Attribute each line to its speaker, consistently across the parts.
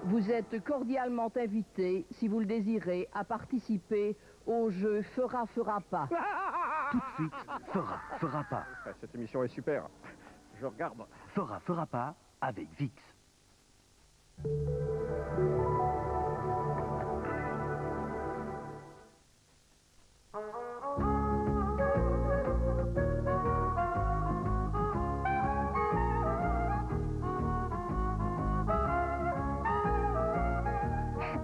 Speaker 1: Vous êtes cordialement invité, si vous le désirez, à participer au jeu Fera, fera pas.
Speaker 2: Tout de suite, Fera, fera pas.
Speaker 3: Cette émission est super. Je regarde.
Speaker 2: Fera, fera pas avec Vix.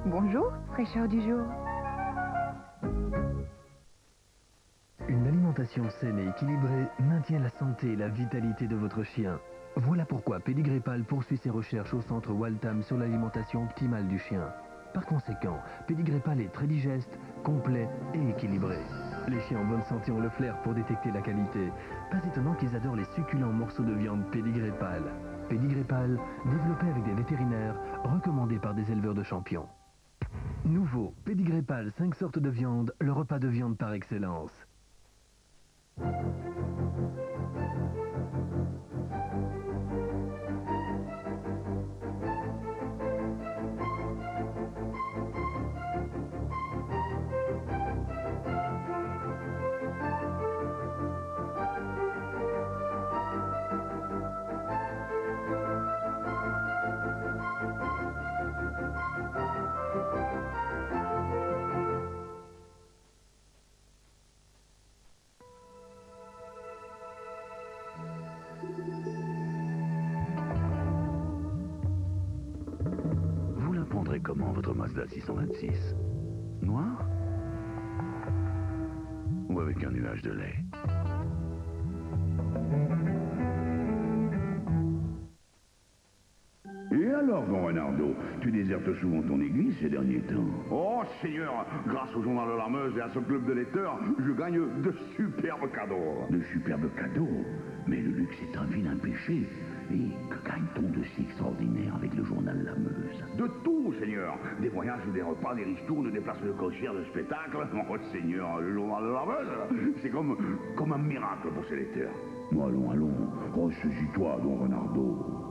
Speaker 4: Bonjour, fraîcheur du jour.
Speaker 5: Une alimentation saine et équilibrée maintient la santé et la vitalité de votre chien. Voilà pourquoi Pédigrépal poursuit ses recherches au centre Waltham sur l'alimentation optimale du chien. Par conséquent, Pédigrépal est très digeste, complet et équilibré. Les chiens en bonne santé ont le flair pour détecter la qualité. Pas étonnant qu'ils adorent les succulents morceaux de viande Pédigrépal. Pédigrépal, développé avec des vétérinaires, recommandé par des éleveurs de champions. Nouveau, Pédigrépal, 5 sortes de viande, le repas de viande par excellence.
Speaker 2: Vous la prendrez comment, votre Mazda 626? Noir? Ou avec un nuage de lait?
Speaker 6: Et alors, don Renardo, tu désertes souvent ton église ces derniers temps? Oh, Seigneur, grâce au journal de la Meuse et à ce club de lecteurs, je gagne de superbes cadeaux. De superbes cadeaux? Mais le luxe est un vilain péché. Et que gagne-t-on de si extraordinaire avec le journal La Meuse? De tout, Seigneur. Des voyages, des repas, des ristournes, des places de concert, de spectacles. Oh, Seigneur, le journal de La Meuse, c'est comme un miracle pour ses lecteurs. Bon, allons, ressaisis-toi, don Renardo.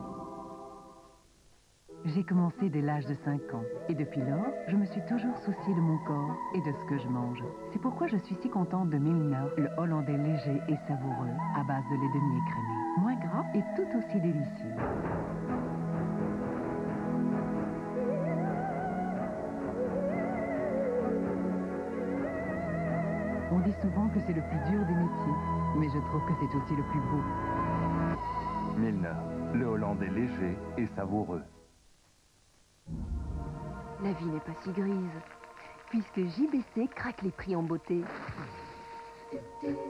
Speaker 4: J'ai commencé dès l'âge de 5 ans. Et depuis lors, je me suis toujours soucié de mon corps et de ce que je mange. C'est pourquoi je suis si contente de Milna, le hollandais léger et savoureux, à base de lait de miel écrémé. Moins gras et tout aussi délicieux. On dit souvent que c'est le plus dur des métiers, mais je trouve que c'est aussi le plus beau.
Speaker 7: Milner, le hollandais léger et savoureux.
Speaker 8: La vie n'est pas si grise, puisque JBC craque les prix en beauté.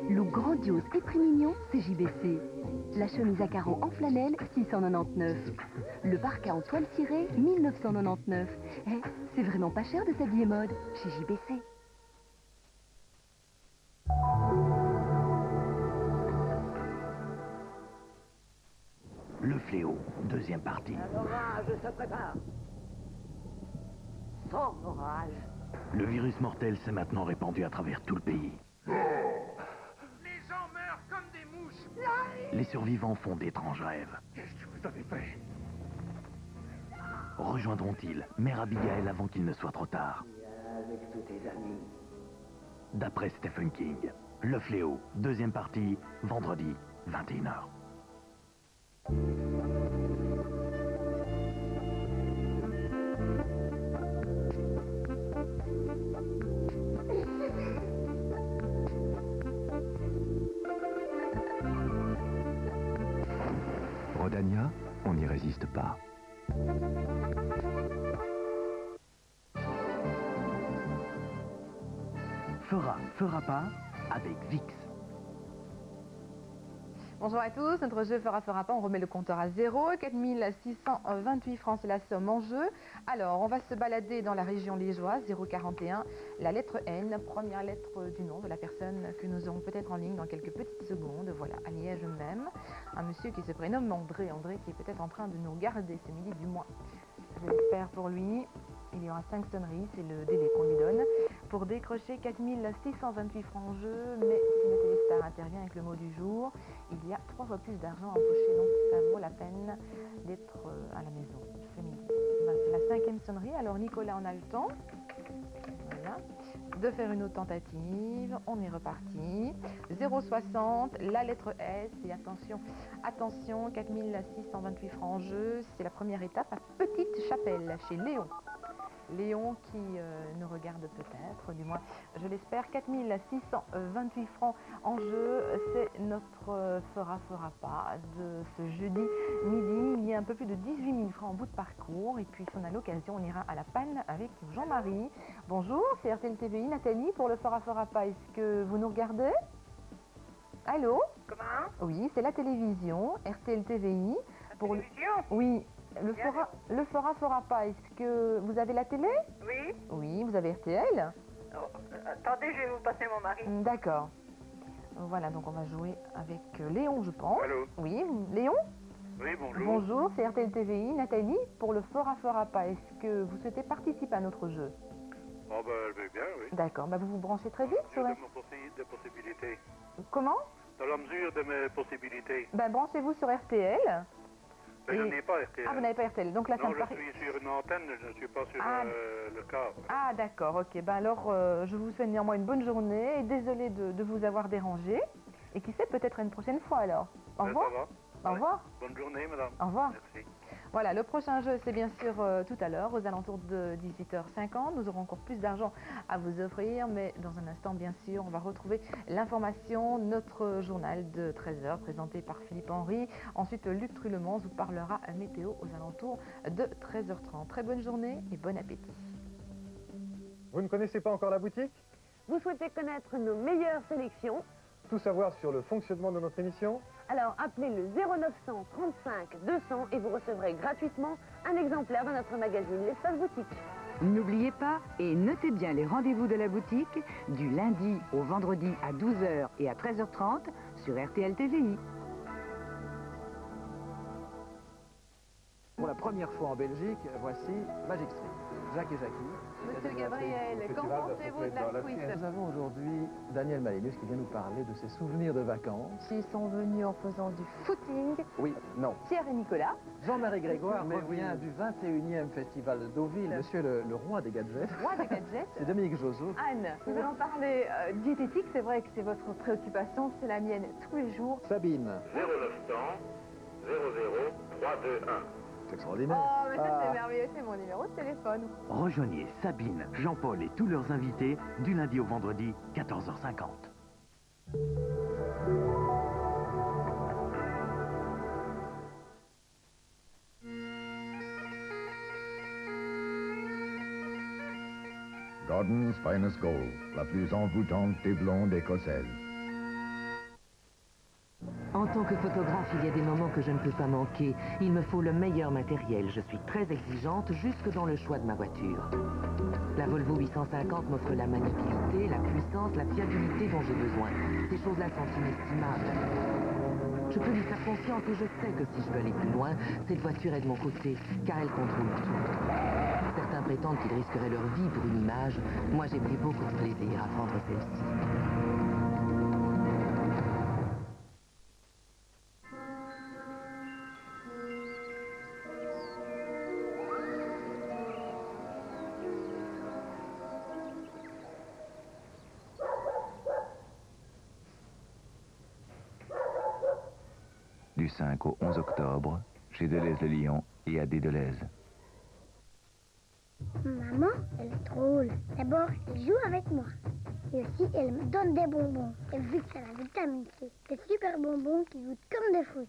Speaker 8: Look grandiose et prix mignon, c'est JBC. La chemise à carreaux en flanelle, 699. Le parka en toile cirée, 1999. Eh, c'est vraiment pas cher de s'habiller mode chez JBC.
Speaker 2: Le fléau, deuxième partie.
Speaker 1: L'orage se prépare. Sans orage.
Speaker 2: Le virus mortel s'est maintenant répandu à travers tout le pays.
Speaker 9: Les gens meurent comme des mouches.
Speaker 2: Les survivants font d'étranges rêves.
Speaker 9: Qu'est-ce que vous avez fait?
Speaker 2: Rejoindront-ils Mère Abigail avant qu'il ne soit trop tard?
Speaker 1: Avec tous tes amis.
Speaker 2: D'après Stephen King, Le fléau, deuxième partie, vendredi, 21h.
Speaker 5: Rodania, on n'y résiste pas.
Speaker 2: Fera pas avec Vix.
Speaker 10: Bonjour à tous, notre jeu fera pas, on remet le compteur à 0, 4628 francs c'est la somme en jeu. Alors on va se balader dans la région liégeoise, 041, la lettre N, première lettre du nom de la personne que nous aurons peut-être en ligne dans quelques petites secondes. Voilà, à Liège même, un monsieur qui se prénomme André, qui est peut-être en train de nous garder ce midi du moins. Je l'espère pour lui. Il y aura 5 sonneries, c'est le délai qu'on lui donne, pour décrocher 4628 francs en jeu, mais si le téléstar intervient avec le mot du jour, il y a 3 fois plus d'argent à empocher, donc ça vaut la peine d'être à la maison ce midi. C'est la 5e sonnerie. Alors Nicolas, on a le temps. Voilà. De faire une autre tentative. On est reparti. 0,60, la lettre S. Et attention, attention, 4628 francs en jeu. C'est la première étape à Petite Chapelle, chez Léon. Léon qui nous regarde peut-être, du moins je l'espère. 4628 francs en jeu, c'est notre fera pas de ce jeudi midi. Il y a un peu plus de 18 000 francs en bout de parcours et puis si on a l'occasion, on ira à la panne avec Jean-Marie. Bonjour, c'est RTL TVI, Nathalie pour le fera pas. Est-ce que vous nous regardez? Allô?
Speaker 11: Comment?
Speaker 10: Oui, c'est la télévision, RTL TVI.
Speaker 11: Pour télévision?
Speaker 10: Oui. Le fera pas, est-ce que vous avez la télé?
Speaker 11: Oui.
Speaker 10: Oui, vous avez RTL?
Speaker 11: Oh, attendez, je vais vous passer mon mari.
Speaker 10: D'accord. Voilà, donc on va jouer avec Léon, je pense.
Speaker 12: Allô?
Speaker 10: Oui, Léon?
Speaker 12: Oui, bonjour.
Speaker 10: Bonjour, c'est RTL TVI, Nathalie, pour le fera pas. Est-ce que vous souhaitez participer à notre jeu?
Speaker 12: Oh, ben, je vais bien, oui.
Speaker 10: D'accord, bah, vous vous branchez très vite sur...
Speaker 12: Dans mes possibilités.
Speaker 10: Comment?
Speaker 12: Dans la mesure de mes possibilités.
Speaker 10: Bah, branchez-vous sur RTL.
Speaker 12: Mais je n'ai pas RTL.
Speaker 10: Ah, vous n'avez pas RTL. Donc là,
Speaker 12: non, je suis sur une antenne, je ne suis pas sur le câble.
Speaker 10: Ah, d'accord, ok. Ben alors, je vous souhaite néanmoins une bonne journée et désolé de vous avoir dérangé. Et qui sait, peut-être une prochaine fois alors. Au revoir.
Speaker 12: Ça va.
Speaker 10: Au revoir.
Speaker 12: Bonne journée, madame.
Speaker 10: Au revoir.
Speaker 12: Merci.
Speaker 10: Voilà, le prochain jeu, c'est bien sûr tout à l'heure, aux alentours de 18h50. Nous aurons encore plus d'argent à vous offrir, mais dans un instant, bien sûr, on va retrouver l'information, notre journal de 13h, présenté par Philippe Henry. Ensuite, Luc Trulemans vous parlera météo aux alentours de 13h30. Très bonne journée et bon appétit.
Speaker 3: Vous ne connaissez pas encore la boutique?
Speaker 13: Vous souhaitez connaître nos meilleures sélections?
Speaker 3: Tout savoir sur le fonctionnement de notre émission?
Speaker 13: Alors appelez le 0900 35 200 et vous recevrez gratuitement un exemplaire de notre magazine L'Espace Boutique.
Speaker 14: N'oubliez pas et notez bien les rendez-vous de la boutique du lundi au vendredi à 12h et à 13h30 sur RTL TVI.
Speaker 3: Pour la première fois en Belgique, voici Magic Street. Jacques et Jackie.
Speaker 10: Monsieur Gabriel, qu'en pensez-vous de la suite?
Speaker 3: Nous avons aujourd'hui Daniel Malénus qui vient nous parler de ses souvenirs de vacances.
Speaker 10: Ils sont venus en faisant du footing.
Speaker 3: Oui, non.
Speaker 10: Pierre et Nicolas.
Speaker 3: Jean-Marie Grégoire revient du 21e festival de Deauville. Monsieur le roi des gadgets.
Speaker 10: Roi des gadgets.
Speaker 3: C'est Dominique Joseau.
Speaker 10: Anne, nous allons parler diététique. C'est vrai que c'est votre préoccupation, c'est la mienne tous les jours.
Speaker 3: Sabine.
Speaker 12: 0900 00 321.
Speaker 3: C'est extraordinaire.
Speaker 10: Oh, mais ça c'est merveilleux, c'est mon numéro de téléphone.
Speaker 2: Rejoignez Sabine, Jean-Paul et tous leurs invités du lundi au vendredi, 14h50.
Speaker 15: Gordon's Finest Gold, la plus envoûtante des blondes écossaises.
Speaker 16: En tant que photographe, il y a des moments que je ne peux pas manquer. Il me faut le meilleur matériel. Je suis très exigeante jusque dans le choix de ma voiture. La Volvo 850 m'offre la maniabilité, la puissance, la fiabilité dont j'ai besoin. Ces choses-là sont inestimables. Je peux lui faire confiance et je sais que si je veux aller plus loin, cette voiture est de mon côté, car elle contrôle tout. Certains prétendent qu'ils risqueraient leur vie pour une image. Moi, j'ai pris beaucoup de plaisir à prendre celle-ci.
Speaker 7: Du 5 au 11 octobre, chez Deleuze-le-Lion et à Deleuze.
Speaker 17: Maman, elle est drôle. D'abord, elle joue avec moi. Et aussi, elle me donne des bonbons. Et vu que c'est la vitamine C, des super bonbons qui goûtent comme des fruits.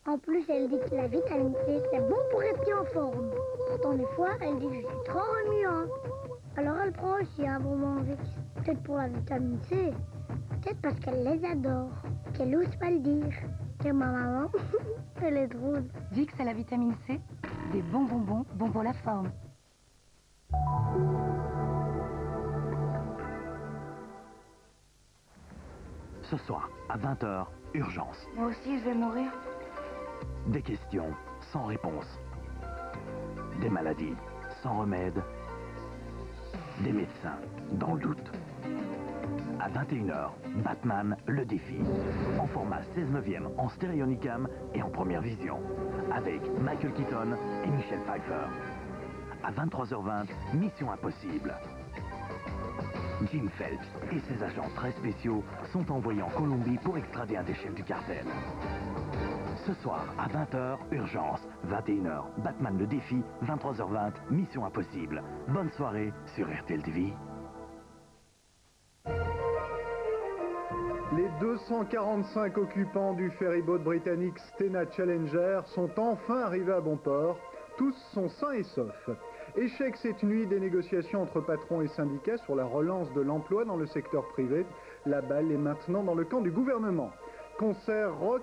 Speaker 17: En plus, elle dit que la vitamine C, c'est bon pour rester en forme. Pourtant, des fois, elle dit que je suis trop remuante. Alors, elle prend aussi un bonbon Vicks. Peut-être pour la vitamine C. Peut-être parce qu'elle les adore. Qu'elle n'ose pas le dire. Que ma maman, elle est drôle.
Speaker 18: Vicks à la vitamine C, des bons bonbons, bons pour la forme.
Speaker 2: Ce soir, à 20h, urgence.
Speaker 18: Moi aussi, je vais mourir.
Speaker 2: Des questions sans réponse. Des maladies sans remède. Des médecins dans le doute. À 21h, Batman, le défi. En format 16/9 en stéréonicam et en première vision. Avec Michael Keaton et Michelle Pfeiffer. À 23h20, Mission Impossible. Jim Phelps et ses agents très spéciaux sont envoyés en Colombie pour extrader un des chefs du cartel. Ce soir, à 20h, Urgence. 21h, Batman le défi. 23h20, Mission Impossible. Bonne soirée sur RTL TV.
Speaker 19: Les 245 occupants du ferryboat britannique Stena Challenger sont enfin arrivés à bon port. Tous sont sains et saufs. Échec cette nuit des négociations entre patrons et syndicats sur la relance de l'emploi dans le secteur privé. La balle est maintenant dans le camp du gouvernement. Concert rock...